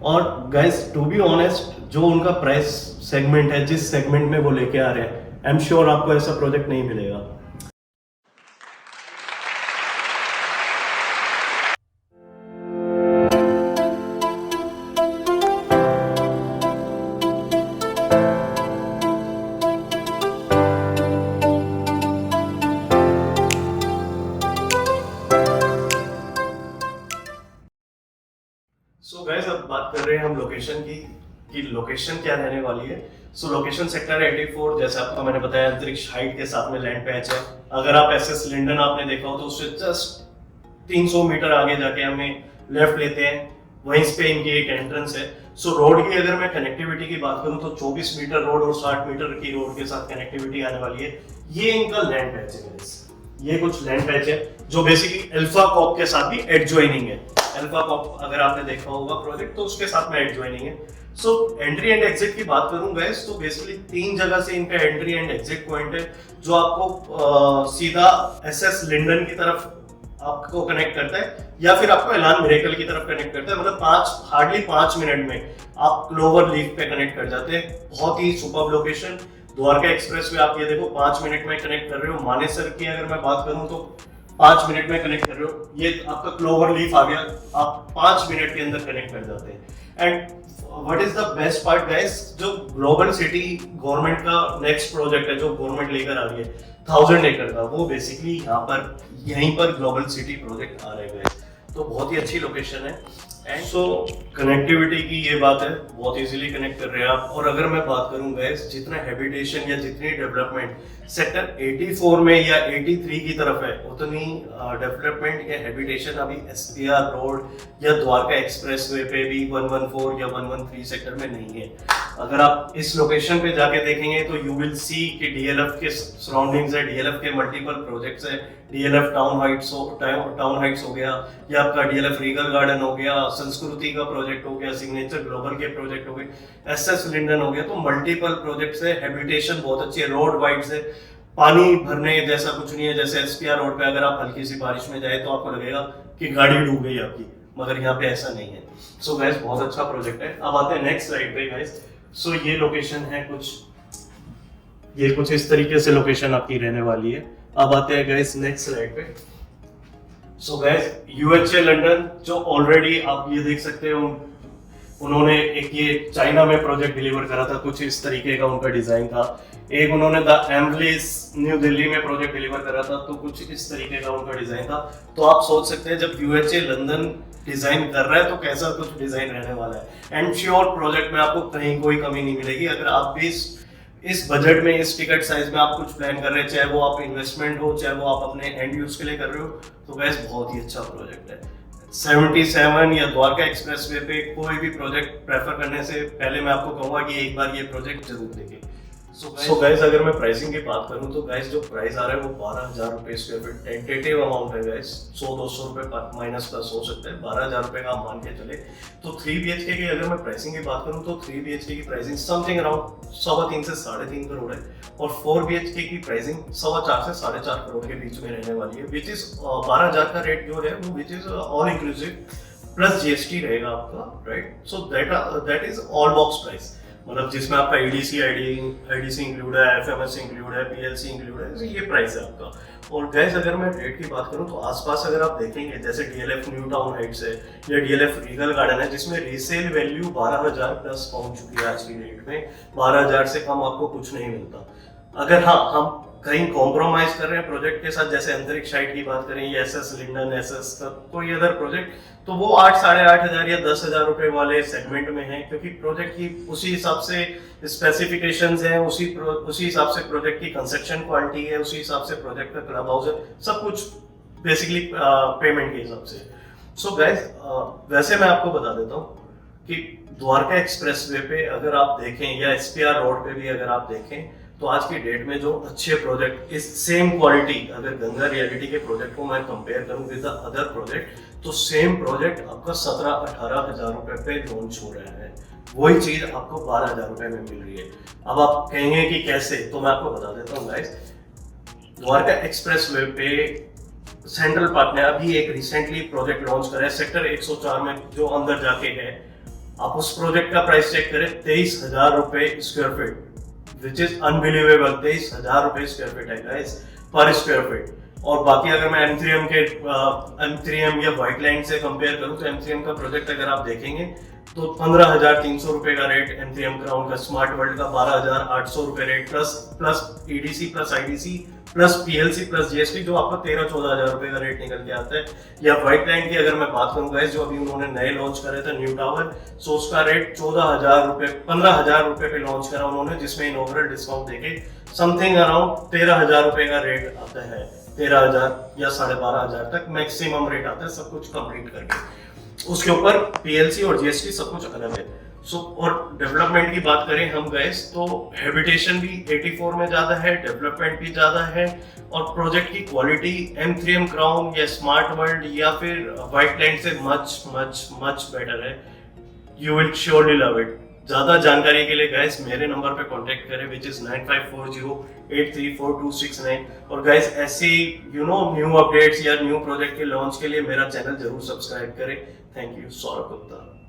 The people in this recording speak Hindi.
और गाइस टू बी ऑनेस्ट, जो उनका प्राइस सेगमेंट है, जिस सेगमेंट में वो लेके आ रहे हैं, आई एम श्योर आपको ऐसा प्रोजेक्ट नहीं मिलेगा। सो गाइस अब बात कर रहे हैं हम लोकेशन की, कि लोकेशन क्या रहने वाली है। सो लोकेशन सेक्टर 84, जैसे आपको मैंने बताया, अंतरिक्ष हाइट के साथ में लैंड पैच है। अगर आप एसएस लिंडन आपने देखा हो तो उससे जस्ट 300 मीटर आगे जाके हमें लेफ्ट लेते हैं, वहीं पे इनकी एक एंट्रेंस है। सो रोड की अगर मैं कनेक्टिविटी की बात करूं तो 24 मीटर रोड और 60 मीटर की रोड के साथ कनेक्टिविटी आने वाली है। ये इनका लैंड पैच है, ये कुछ लैंड पैच है जो बेसिकली अल्फा कॉप के साथ भी एडजॉइनिंग है। अल्फा कॉप अगर आपने देखा होगा प्रोजेक्ट, तो उसके साथ में एडजॉइनिंग है। सो एंट्री एंड एग्जिट की बात करूं गाइस, तो बेसिकली 3 जगह से इनका एंट्री एंड एग्जिट पॉइंट है, जो आपको सीधा एसएस लिंडन की तरफ आपको कनेक्ट करता है, या फिर आपको एलान मिरेकल की तरफ कनेक्ट करता है। मतलब हार्डली 5 मिनट में आप क्लोवर लीफ पे कनेक्ट कर जाते हैं। बहुत ही superb location. Dwarka expressway आप ये देखो 5 मिनट में कनेक्ट कर रहे हो। मानेसर की अगर मैं बात करूं तो 5 मिनट में कनेक्ट कर रहे हो। ये आपका क्लोवर लीफ आ गया, आप 5 मिनट के अंदर कनेक्ट कर जाते हैं। And what is the best part guys, जो ग्लोबल सिटी गवर्नमेंट का नेक्स्ट प्रोजेक्ट है जो गवर्नमेंट लेकर आ रही है 1000 एकड़ का, वो बेसिकली यहाँ पर यहीं पर ग्लोबल सिटी प्रोजेक्ट आ रहे हैं। तो बहुत ही अच्छी लोकेशन है। एंड सो कनेक्टिविटी की ये बात है, बहुत इजीली कनेक्ट कर रहे हैं आप। और अगर मैं बात करूं गाइस, जितना हैबिटेशन या जितनी डेवलपमेंट सेक्टर 84 में या 83 की तरफ है, उतनी डेवलपमेंट या हैबिटेशन अभी एसपीआर रोड या द्वारका एक्सप्रेसवे पे भी 114 या 113 सेक्टर में नहीं है। अगर आप इस लोकेशन पे जाके देखेंगे तो यू विल सी कि डीएलएफ के सराउंडिंग्स है, डीएलएफ के मल्टीपल प्रोजेक्ट्स है। डीएलएफ टाउन हाइट्स हो गया, या आपका डीएलएफ रीगल गार्डन हो गया, संस्कृति का प्रोजेक्ट हो गया, सिग्नेचर ग्लोबल के प्रोजेक्ट हो गए, एसएस लिंडन हो गया। तो मल्टीपल प्रोजेक्ट्स है, हैबिटेशन बहुत अच्छी है, रोड वाइड्स है, पानी भरने जैसा कुछ नहीं है। जैसे एसपीआर रोड पे अगर आप हल्की सी बारिश में जाए तो आपको लगेगा कि गाड़ी डूब गई आपकी, मगर यहाँ पे ऐसा नहीं है। सो गाइस बहुत अच्छा प्रोजेक्ट है। अब आते हैं नेक्स्ट स्लाइड पे गाइस। सो ये लोकेशन है ये कुछ इस तरीके से लोकेशन आपकी रहने वाली है। अब आते हैं गाइस नेक्स्ट स्लाइड पे। सो गाइस यूएचए लंदन, जो ऑलरेडी आप ये देख सकते हो, उन्होंने एक ये चाइना में प्रोजेक्ट डिलीवर करा था, कुछ इस तरीके का उनका डिजाइन था। एक उन्होंने द एम्बलिस न्यू दिल्ली में प्रोजेक्ट डिलीवर करा था, तो कुछ इस तरीके का उनका डिजाइन था। तो आप सोच सकते हैं जब यूएचए लंदन डिजाइन कर रहा है तो कैसा कुछ डिजाइन रहने वाला है। एंड श्योर प्रोजेक्ट में आपको कहीं कोई कमी नहीं मिलेगी। अगर आप भी इस बजट में, इस टिकट साइज में आप कुछ प्लान कर रहे हैं, चाहे वो आप इन्वेस्टमेंट हो, चाहे वो आप अपने एंड यूज के लिए कर रहे हो, तो गैस बहुत ही अच्छा प्रोजेक्ट है। 77 या द्वारका एक्सप्रेसवे पे कोई भी प्रोजेक्ट प्रेफर करने से पहले मैं आपको कहूंगा कि एक बार ये प्रोजेक्ट जरूर देखें। सो गाइस अगर मैं प्राइसिंग की बात करूं तो गाइस जो प्राइस आ रहा है वो 12,000 रुपए स्क्वायर फीट टेंटेटिव अमाउंट है गाइस। 100-200 रुपए माइनस प्लस हो सकता है, 12,000 रुपए का आप मान के चले। तो 3 BHK की अगर मैं प्राइसिंग की बात करूं तो 3 BHK की प्राइसिंग समथिंग अराउंड 3.25 से 3.5 करोड़ है, और 4 BHK की प्राइसिंग 4.25 से 4.5 करोड़ के बीच में रहने वाली है। विच इज 12,000 का रेट जो है वो which is all inclusive plus GST रहेगा आपका, right. So that is all box price, मतलब जिसमें आपका एडीसी आईडीसी इंक्लूड है, एफएमएस इंक्लूड है, पीएलसी इंक्लूड है, ये प्राइस है आपका। और गैस अगर मैं रेट की बात करूं तो आसपास अगर आप देखेंगे, जैसे डीएलएफ न्यू टाउन हाइट्स है या डीएलएफ रीगल गार्डन है, जिसमें रीसेल वैल्यू 12,000 प्लस पहुंच चुकी है आज की डेट में। 12,000 से कम आपको कुछ नहीं मिलता। अगर हाँ हम कहीं कॉम्प्रोमाइज कर रहे हैं प्रोजेक्ट के साथ, जैसे अंतरिक्ष हाइट की बात करें या एसएस लिंडन, एसएस का कोई अदर प्रोजेक्ट, तो वो 8-8,500 या 10,000 रुपए वाले सेगमेंट में है, क्योंकि प्रोजेक्ट की उसी हिसाब से स्पेसिफिकेशंस हैं, उसी हिसाब से प्रोजेक्ट की कंस्ट्रक्शन क्वालिटी है, उसी हिसाब से प्रोजेक्ट का क्लब हाउस है, सब कुछ बेसिकली पेमेंट के हिसाब से। सो गाइस वैसे मैं आपको बता देता हूँ कि द्वारका एक्सप्रेसवे पे अगर आप देखें या एसपीआर रोड पे भी अगर आप देखें, तो आज की डेट में जो अच्छे प्रोजेक्ट इस सेम क्वालिटी, अगर गंगा रियलिटी के प्रोजेक्ट को मैं कंपेयर करूं विद द अदर प्रोजेक्ट, तो सेम प्रोजेक्ट आपका 17-18 हजार रुपए पे लॉन्च हो रहा है। वही चीज आपको 12,000 रुपए में मिल रही है। अब आप कहेंगे कि कैसे, तो मैं आपको बता देता हूँ गाइस। द्वारका एक्सप्रेसवे पे सेंट्रल पार्क ने अभी एक रिसेंटली प्रोजेक्ट लॉन्च करा है सेक्टर 104 में, जो अंदर जाके है। आप उस प्रोजेक्ट का प्राइस चेक करें, 23,000 रुपए square feet, which is unbelievable. 23,000 रुपए स्क्वायर फीट है गाइस, पर स्क्वायर फीट। और बाकी अगर मैं M3M या व्हाइट लाइन से कंपेयर करूं तो M3M का प्रोजेक्ट अगर आप देखेंगे तो 15,300 रुपए का रेट M3M क्राउन का, स्मार्ट वर्ल्ड का 12,800 रुपए rate, plus EDC plus IDC plus PLC plus GST, जो आपका 13-14 हजार रुपए का रेट निकल के आता है। या व्हाइट लाइन की अगर मैं बात करूंगा, जो अभी उन्होंने नए लॉन्च करे थे न्यू टावर, सो उसका रेट 14,000 रुपए, 15,000 रुपए पे लॉन्च करा उन्होंने, जिसमें इनॉग्रल डिस्काउंट देके समथिंग अराउंड 13,000 रुपए का रेट आता है। 13,000 या 12,500 तक मैक्सिमम रेट आता है सब कुछ कंप्लीट करके। उसके ऊपर PLC और GST सब कुछ अलग है। सो और डेवलपमेंट की बात करें हम गाइस, तो हैबिटेशन भी 84 में ज्यादा है, डेवलपमेंट भी ज्यादा है, और प्रोजेक्ट की क्वालिटी M3M क्राउन या स्मार्ट वर्ल्ड या फिर व्हाइट लाइन से मच मच मच बेटर है। You will surely love it. ज्यादा जानकारी के लिए गाइस मेरे नंबर पे कांटेक्ट करें, विच इज 9540834269। और गाइस ऐसी न्यू अपडेट्स या न्यू प्रोजेक्ट के लॉन्च के लिए मेरा चैनल जरूर सब्सक्राइब करें। Thank you. सौरभ गुप्ता।